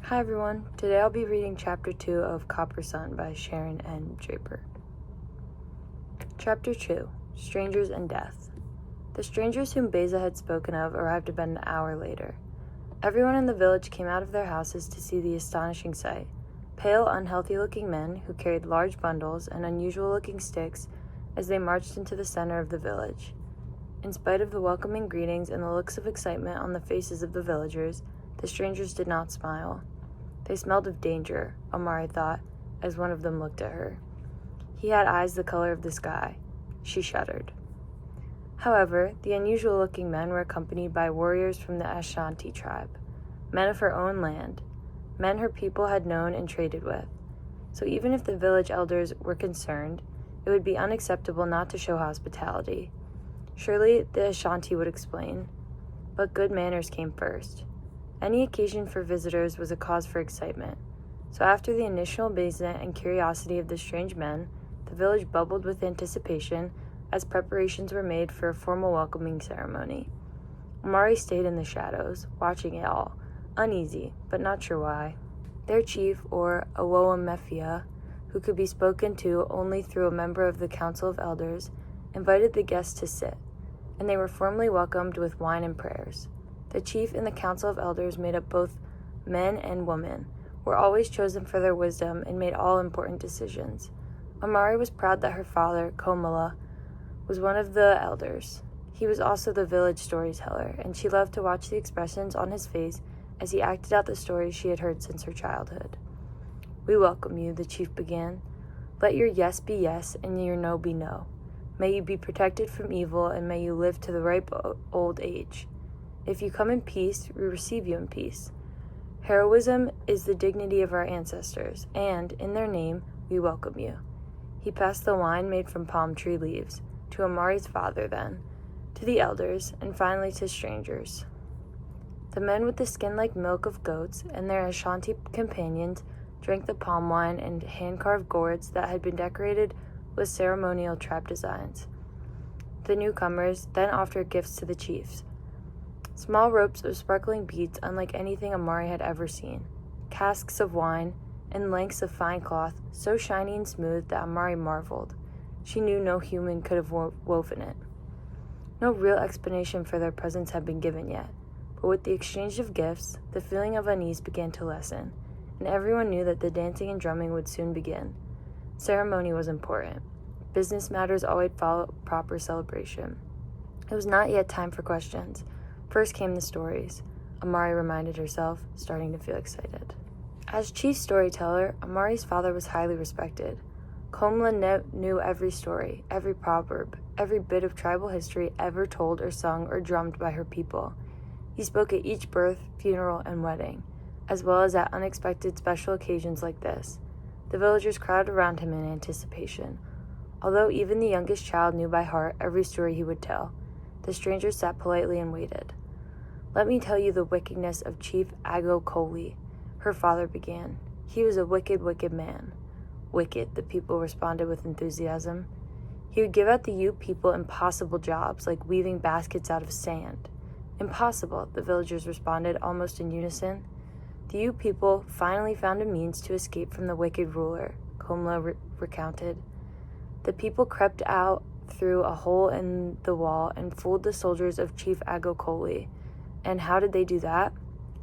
Hi everyone, today I'll be reading Chapter 2 of Copper Sun by Sharon N. Draper. Chapter 2, Strangers and Death. The strangers whom Beza had spoken of arrived about an hour later. Everyone in the village came out of their houses to see the astonishing sight. Pale, unhealthy-looking men who carried large bundles and unusual-looking sticks as they marched into the center of the village. In spite of the welcoming greetings and the looks of excitement on the faces of the villagers, the strangers did not smile. They smelled of danger, Amari thought, as one of them looked at her. He had eyes the color of the sky. She shuddered. However, the unusual-looking men were accompanied by warriors from the Ashanti tribe, men of her own land, men her people had known and traded with. So even if the village elders were concerned, it would be unacceptable not to show hospitality. Surely the Ashanti would explain, but good manners came first. Any occasion for visitors was a cause for excitement, so after the initial amazement and curiosity of the strange men, the village bubbled with anticipation as preparations were made for a formal welcoming ceremony. Amari stayed in the shadows, watching it all, uneasy, but not sure why. Their chief, or Awowamefia, who could be spoken to only through a member of the Council of Elders, invited the guests to sit, and they were formally welcomed with wine and prayers. The chief and the Council of Elders, made up both men and women, were always chosen for their wisdom and made all important decisions. Amari was proud that her father, Komala, was one of the elders. He was also the village storyteller, and she loved to watch the expressions on his face as he acted out the stories she had heard since her childhood. "We welcome you," the chief began. "Let your yes be yes and your no be no. May you be protected from evil, and may you live to the ripe old age. If you come in peace, we receive you in peace. Heroism is the dignity of our ancestors, and, in their name, we welcome you." He passed the wine made from palm tree leaves, to Amari's father then, to the elders, and finally to strangers. The men with the skin like milk of goats and their Ashanti companions drank the palm wine and hand-carved gourds that had been decorated with ceremonial trap designs. The newcomers then offered gifts to the chiefs. Small ropes of sparkling beads unlike anything Amari had ever seen, casks of wine, and lengths of fine cloth so shiny and smooth that Amari marveled. She knew no human could have woven it. No real explanation for their presence had been given yet, but with the exchange of gifts, the feeling of unease began to lessen, and everyone knew that the dancing and drumming would soon begin. Ceremony was important. Business matters always follow proper celebration. It was not yet time for questions. First came the stories, Amari reminded herself, starting to feel excited. As chief storyteller, Amari's father was highly respected. Komla knew every story, every proverb, every bit of tribal history ever told or sung or drummed by her people. He spoke at each birth, funeral, and wedding, as well as at unexpected special occasions like this. The villagers crowded around him in anticipation. Although even the youngest child knew by heart every story he would tell, the strangers sat politely and waited. "Let me tell you the wickedness of Chief Agokoli," her father began. "He was a wicked, wicked man." "Wicked," the people responded with enthusiasm. "He would give out the Ute people impossible jobs, like weaving baskets out of sand." "Impossible," the villagers responded almost in unison. "The Ute people finally found a means to escape from the wicked ruler," Komla recounted. "The people crept out through a hole in the wall and fooled the soldiers of Chief Agokoli. And how did they do that?"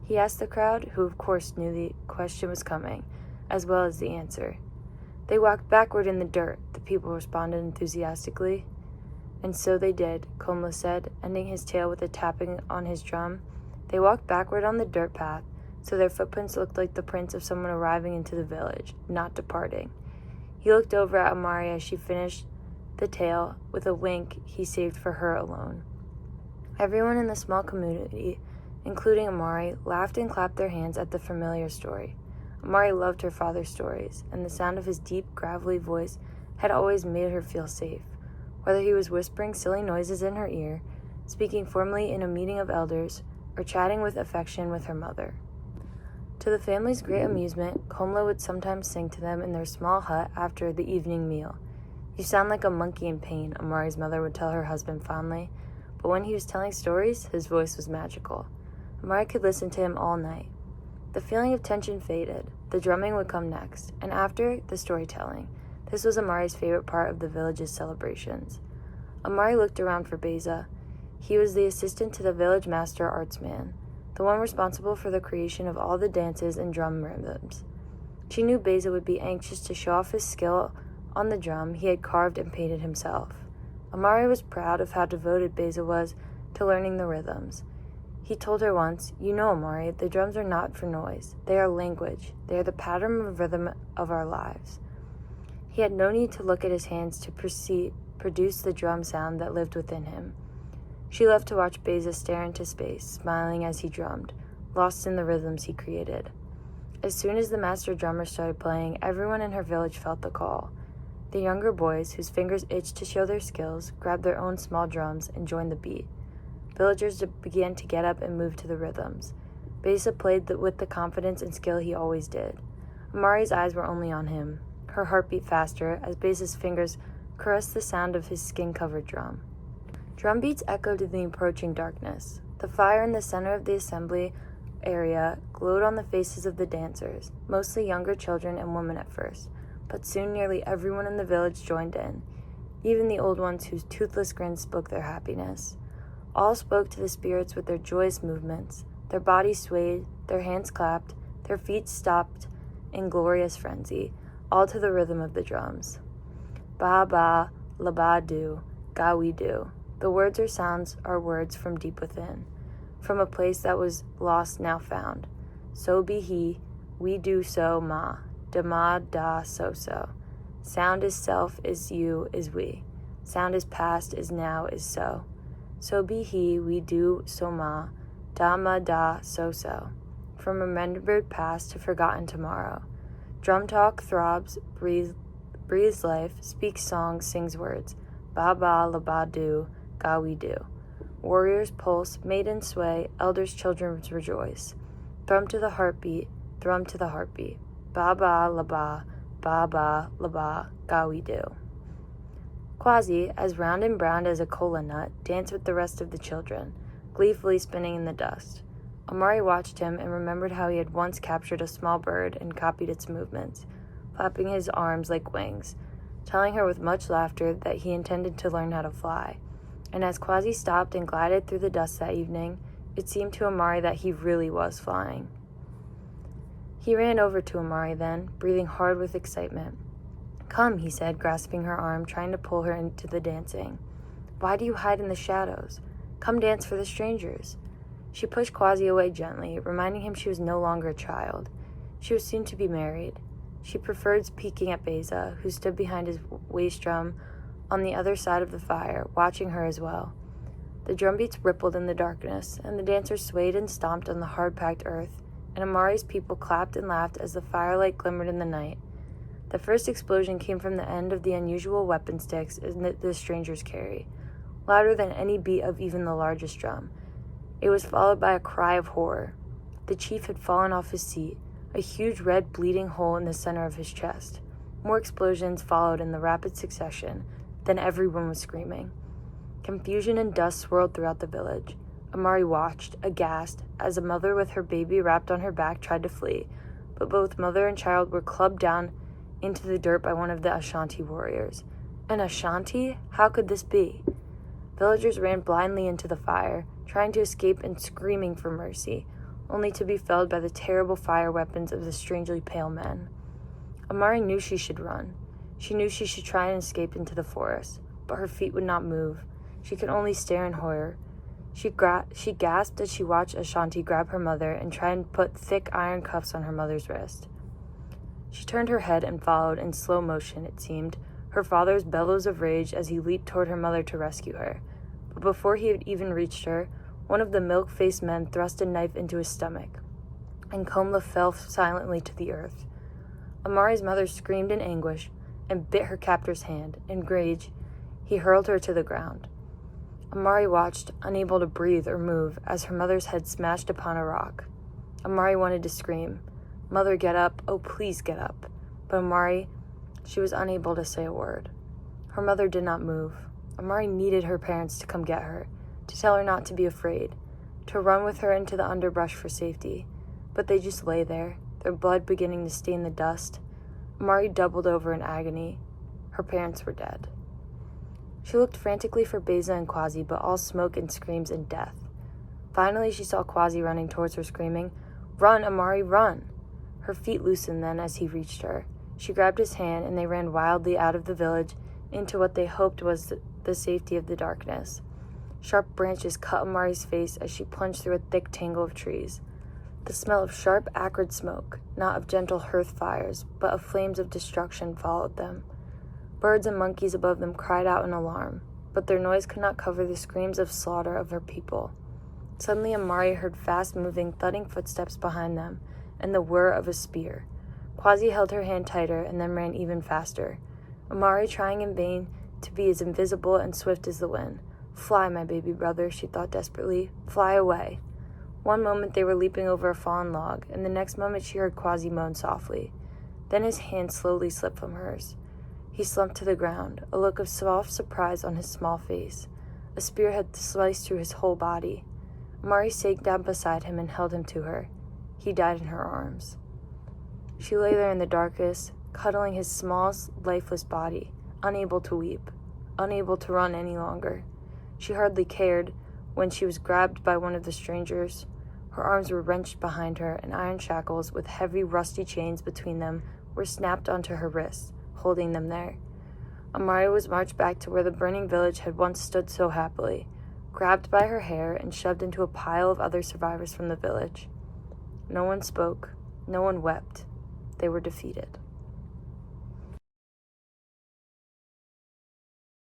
he asked the crowd, who of course knew the question was coming, as well as the answer. "They walked backward in the dirt," the people responded enthusiastically. "And so they did," Komla said, ending his tale with a tapping on his drum. "They walked backward on the dirt path, so their footprints looked like the prints of someone arriving into the village, not departing." He looked over at Amari as she finished the tale with a wink he saved for her alone. Everyone in the small community, including Amari, laughed and clapped their hands at the familiar story. Amari loved her father's stories, and the sound of his deep, gravelly voice had always made her feel safe. Whether he was whispering silly noises in her ear, speaking formally in a meeting of elders, or chatting with affection with her mother. To the family's great amusement, Komla would sometimes sing to them in their small hut after the evening meal. "You sound like a monkey in pain," Amari's mother would tell her husband fondly, but when he was telling stories, his voice was magical. Amari could listen to him all night. The feeling of tension faded. The drumming would come next, and after, the storytelling. This was Amari's favorite part of the village's celebrations. Amari looked around for Beza. He was the assistant to the village master artsman, the one responsible for the creation of all the dances and drum rhythms. She knew Beza would be anxious to show off his skill on the drum he had carved and painted himself. Amari was proud of how devoted Beza was to learning the rhythms. He told her once, "You know, Amari, the drums are not for noise. They are language. They are the pattern and rhythm of our lives." He had no need to look at his hands to produce the drum sound that lived within him. She loved to watch Beza stare into space, smiling as he drummed, lost in the rhythms he created. As soon as the master drummer started playing, everyone in her village felt the call. The younger boys, whose fingers itched to show their skills, grabbed their own small drums and joined the beat. Villagers began to get up and move to the rhythms. Beza played with the confidence and skill he always did. Amari's eyes were only on him. Her heart beat faster as Beza's fingers caressed the sound of his skin-covered drum. Drum beats echoed in the approaching darkness. The fire in the center of the assembly area glowed on the faces of the dancers, mostly younger children and women at first, but soon nearly everyone in the village joined in, even the old ones whose toothless grins spoke their happiness. All spoke to the spirits with their joyous movements. Their bodies swayed, their hands clapped, their feet stopped in glorious frenzy, all to the rhythm of the drums. Ba ba, la ba do, ga we do. The words or sounds are words from deep within, from a place that was lost now found. So be he, we do so ma, da so. Sound is self, is you, is we. Sound is past, is now, is so. So be he, we do so ma, da so. From remembered past to forgotten tomorrow. Drum talk throbs, breathes life, speaks songs, sings words. Ba ba, la ba do, ga we do. Warriors pulse, maidens sway, elders, children rejoice. Thrum to the heartbeat, thrum to the heartbeat. Ba ba, la ba ba, ga we do. Quasi, as round and brown as a cola nut, danced with the rest of the children, gleefully spinning in the dust. Amari watched him and remembered how he had once captured a small bird and copied its movements, flapping his arms like wings, telling her with much laughter that he intended to learn how to fly. And as Quasi stopped and glided through the dust that evening, it seemed to Amari that he really was flying. He ran over to Amari then, breathing hard with excitement. "Come," he said, grasping her arm, trying to pull her into the dancing. "Why do you hide in the shadows? Come dance for the strangers." She pushed Quasi away gently, reminding him she was no longer a child. She was soon to be married. She preferred peeking at Beza, who stood behind his waist drum on the other side of the fire, watching her as well. The drum beats rippled in the darkness, and the dancers swayed and stomped on the hard-packed earth, and Amari's people clapped and laughed as the firelight glimmered in the night. The first explosion came from the end of the unusual weapon sticks the strangers carry, louder than any beat of even the largest drum. It was followed by a cry of horror. The chief had fallen off his seat, a huge red bleeding hole in the center of his chest. More explosions followed in the rapid succession. Then everyone was screaming. Confusion and dust swirled throughout the village. Amari watched, aghast, as a mother with her baby wrapped on her back tried to flee, but both mother and child were clubbed down into the dirt by one of the Ashanti warriors. An Ashanti? How could this be? Villagers ran blindly into the fire, trying to escape and screaming for mercy, only to be felled by the terrible fire weapons of the strangely pale men. Amari knew she should run. She knew she should try and escape into the forest, but her feet would not move. She could only stare in horror. She gasped as she watched Ashanti grab her mother and try and put thick iron cuffs on her mother's wrist. She turned her head and followed, in slow motion, it seemed, her father's bellows of rage as he leaped toward her mother to rescue her. But before he had even reached her, one of the milk-faced men thrust a knife into his stomach, and Komla fell silently to the earth. Amari's mother screamed in anguish and bit her captor's hand. In rage, he hurled her to the ground. Amari watched, unable to breathe or move, as her mother's head smashed upon a rock. Amari wanted to scream, "Mother, get up, oh please get up." But Amari, she was unable to say a word. Her mother did not move. Amari needed her parents to come get her, to tell her not to be afraid, to run with her into the underbrush for safety. but they just lay there, their blood beginning to stain the dust. Amari doubled over in agony. Her parents were dead. She looked frantically for Beza and Quasi, but all smoke and screams and death. Finally, she saw Quasi running towards her, screaming, "Run, Amari, run!" Her feet loosened then as he reached her. She grabbed his hand, and they ran wildly out of the village into what they hoped was the safety of the darkness. Sharp branches cut Amari's face as she plunged through a thick tangle of trees. The smell of sharp, acrid smoke, not of gentle hearth fires, but of flames of destruction, followed them. Birds and monkeys above them cried out in alarm, but their noise could not cover the screams of slaughter of her people. Suddenly Amari heard fast-moving, thudding footsteps behind them, and the whir of a spear. Quasi held her hand tighter and then ran even faster. Amari trying in vain to be as invisible and swift as the wind. "Fly, my baby brother," she thought desperately. "Fly away." One moment they were leaping over a fallen log, and the next moment she heard Quasi moan softly. Then his hand slowly slipped from hers. He slumped to the ground, a look of soft surprise on his small face. A spear had sliced through his whole body. Amari sank down beside him and held him to her. He died in her arms. She lay there in the darkness, cuddling his small, lifeless body, unable to weep, unable to run any longer. She hardly cared when she was grabbed by one of the strangers. Her arms were wrenched behind her, and iron shackles with heavy, rusty chains between them were snapped onto her wrists, holding them there. Amari was marched back to where the burning village had once stood so happily, grabbed by her hair and shoved into a pile of other survivors from the village. No one spoke, no one wept. They were defeated.